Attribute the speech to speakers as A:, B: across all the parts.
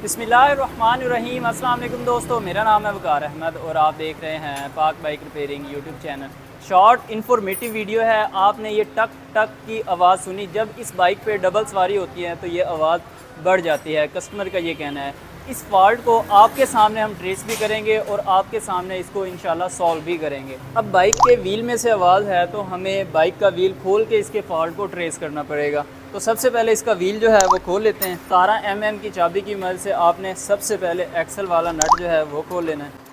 A: बिस्मिल्लाहिर्रहमानिर्रहीम। अस्सलाम वालेकुम दोस्तों, मेरा नाम है वकार अहमद और आप देख रहे हैं पाक bike repairing YouTube channel. Short informative video है। आपने ये टक टक की आवाज़ सुनी, जब इस बाइक पे डबल सवारी होती है तो ये आवाज़ बढ़ जाती है। कस्टमर का ये कहना है। इस फॉल्ट को आपके सामने हम ट्रेस भी करेंगे और आपके सामने इसको इंशाल्लाह सॉल्व भी करेंगे। अब बाइक के व्हील में से आवाज़ है तो हमें बाइक का व्हील खोल के इसके फॉल्ट को ट्रेस करना पड़ेगा। तो सबसे पहले इसका व्हील जो है वो खोल लेते हैं। 17 mm की चाबी की मदद से आपने सबसे पहले एक्सल वाला नट जो है वो खोल लेना है।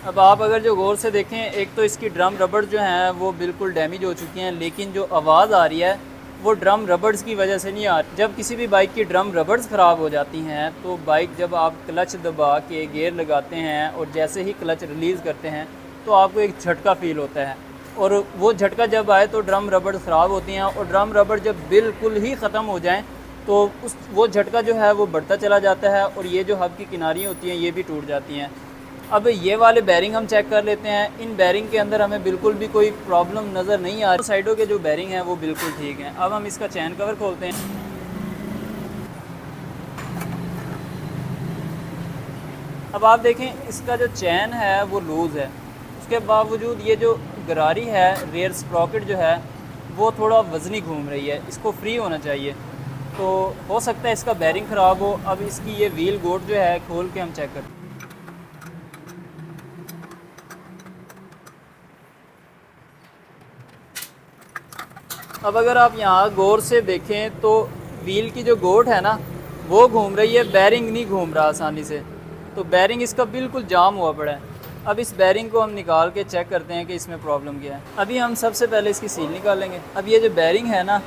A: अब आप अगर जो गौर से देखें, एक तो इसकी ड्रम रबड़ जो हैं वो बिल्कुल डैमेज हो चुकी हैं, लेकिन जो आवाज़ आ रही है वो ड्रम रबर्स की वजह से नहीं आ रही। जब किसी भी बाइक की ड्रम रबर्स ख़राब हो जाती हैं तो बाइक जब आप क्लच दबा के गियर लगाते हैं और जैसे ही क्लच रिलीज़ करते हैं तो आपको एक झटका फ़ील होता है, और वो झटका जब आए तो ड्रम रबड़ ख़राब होती हैं, और ड्रम रबड़ जब बिल्कुल ही ख़त्म हो जाएँ तो वो झटका जो है वो बढ़ता चला जाता है और ये जो हब की किनारी होती हैं ये भी टूट जाती हैं। अब ये वाले बैरिंग हम चेक कर लेते हैं। इन बैरिंग के अंदर हमें बिल्कुल भी कोई प्रॉब्लम नज़र नहीं आ रही। साइडों के जो बैरिंग हैं वो बिल्कुल ठीक हैं। अब हम इसका चैन कवर खोलते हैं। अब आप देखें इसका जो चैन है वो लूज़ है, उसके बावजूद ये जो गरारी है रेयर स्प्रॉकेट जो है वो थोड़ा वज़नी घूम रही है। इसको फ्री होना चाहिए, तो हो सकता है इसका बैरिंग ख़राब हो। अब इसकी ये व्हील गोट जो है खोल के हम चेक करते हैं। अब अगर आप यहाँ गौर से देखें तो व्हील की जो गोट है ना वो घूम रही है, बैरिंग नहीं घूम रहा आसानी से। तो बैरिंग इसका बिल्कुल जाम हुआ पड़ा है। अब इस बैरिंग को हम निकाल के चेक करते हैं कि इसमें प्रॉब्लम क्या है। अभी हम सबसे पहले इसकी सील निकालेंगे। अब ये जो बैरिंग है ना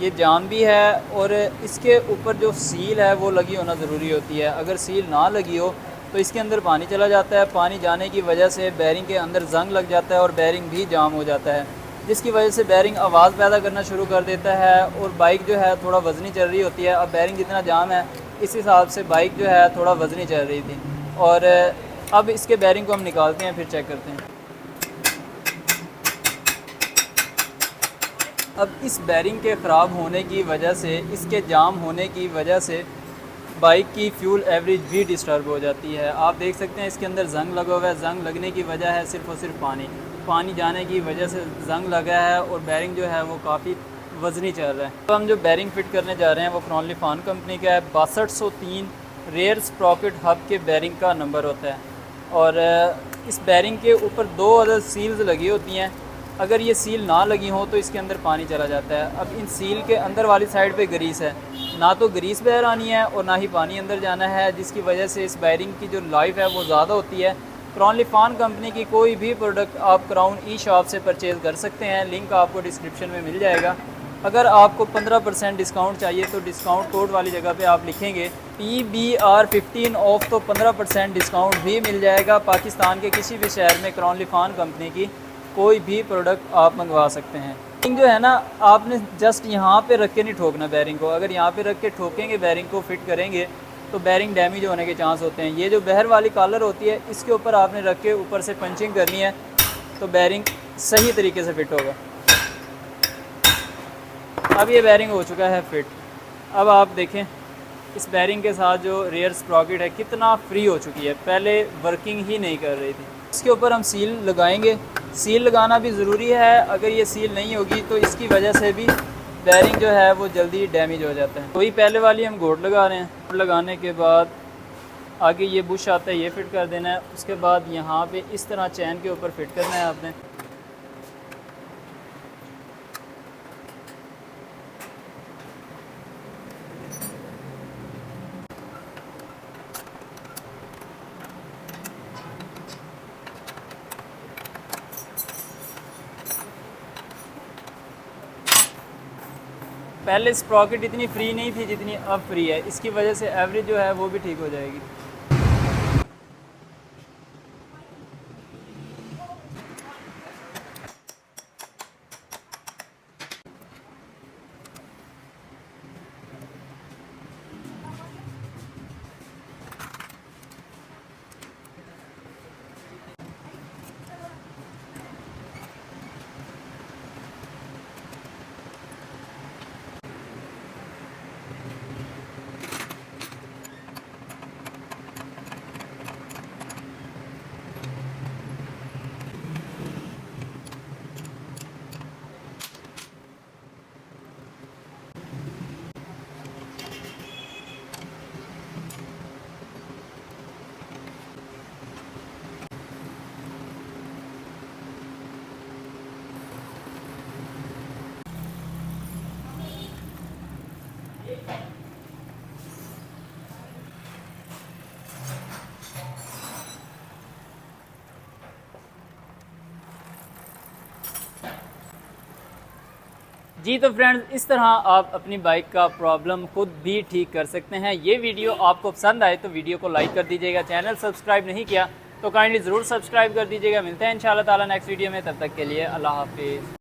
A: ये जाम भी है, और इसके ऊपर जो सील है वो लगी होना ज़रूरी होती है। अगर सील ना लगी हो तो इसके अंदर पानी चला जाता है। पानी जाने की वजह से बैरिंग के अंदर जंग लग जाता है और बैरिंग भी जाम हो जाता है, जिसकी वजह से बैरिंग आवाज़ पैदा करना शुरू कर देता है और बाइक जो है थोड़ा वज़नी चल रही होती है। अब बैरिंग जितना जाम है इस हिसाब से बाइक जो है थोड़ा वज़नी चल रही थी, और अब इसके बैरिंग को हम निकालते हैं फिर चेक करते हैं। अब इस बैरिंग के ख़राब होने की वजह से, इसके जाम होने की वजह से बाइक की फ्यूल एवरेज भी डिस्टर्ब हो जाती है। आप देख सकते हैं इसके अंदर जंग लगा हुआ है। जंग लगने की वजह है सिर्फ़ और सिर्फ पानी जाने की वजह से जंग लगा है, और बैरिंग जो है वो काफ़ी वज़नी चल रहा है। तो हम जो बैरिंग फ़िट करने जा रहे हैं वो क्रॉनली फान कंपनी का है। 6203 रेयर स्प्रॉकेट हब के बैरिंग का नंबर होता है, और इस बैरिंग के ऊपर 2 अदर सील्स लगी होती हैं। अगर ये सील ना लगी हो तो इसके अंदर पानी चला जाता है। अब इन सील के अंदर वाली साइड पे ग्रीस है, ना तो ग्रीस बाहर आनी है और ना ही पानी अंदर जाना है, जिसकी वजह से इस बैरिंग की जो लाइफ है वो ज़्यादा होती है। क्रॉनली फान कंपनी की कोई भी प्रोडक्ट आप क्राउन ई शॉप से परचेज़ कर सकते हैं। लिंक आपको डिस्क्रिप्शन में मिल जाएगा। अगर आपको 15% डिस्काउंट चाहिए तो डिस्काउंट कोड वाली जगह पे आप लिखेंगे PBR15 ऑफ, तो 15% डिस्काउंट भी मिल जाएगा। पाकिस्तान के किसी भी शहर में क्रॉनली फान कंपनी की कोई भी प्रोडक्ट आप मंगवा सकते हैं। बैरिंग जो है ना आपने जस्ट यहाँ पे रख के नहीं ठोकना बैरिंग को। अगर यहाँ पे रख के ठोकेंगे, बैरिंग को फिट करेंगे तो बैरिंग डैमेज होने के चांस होते हैं। ये जो बहर वाली कॉलर होती है इसके ऊपर आपने रख के ऊपर से पंचिंग करनी है तो बैरिंग सही तरीके से फिट होगा। अब ये बैरिंग हो चुका है फिट। अब आप देखें इस बैरिंग के साथ जो रेयर स्प्रॉकेट है कितना फ्री हो चुकी है, पहले वर्किंग ही नहीं कर रही थी। इसके ऊपर हम सील लगाएंगे। सील लगाना भी ज़रूरी है, अगर ये सील नहीं होगी तो इसकी वजह से भी बैरिंग जो है वो जल्दी डैमेज हो जाता है। वही पहले वाली हम गोट लगा रहे हैं। गोट लगाने के बाद आगे ये बुश आता है, ये फिट कर देना है। उसके बाद यहाँ पे इस तरह चैन के ऊपर फिट करना है आपने। पहले स्प्रॉकेट इतनी फ्री नहीं थी जितनी अब फ्री है, इसकी वजह से एवरेज जो है वो भी ठीक हो जाएगी। जी तो फ्रेंड्स, इस तरह आप अपनी बाइक का प्रॉब्लम खुद भी ठीक कर सकते हैं। ये वीडियो आपको पसंद आए तो वीडियो को लाइक कर दीजिएगा। चैनल सब्सक्राइब नहीं किया तो काइंडली ज़रूर सब्सक्राइब कर दीजिएगा। मिलते हैं इंशाल्लाह ताला नेक्स्ट वीडियो में, तब तक के लिए अल्लाह हाफिज़।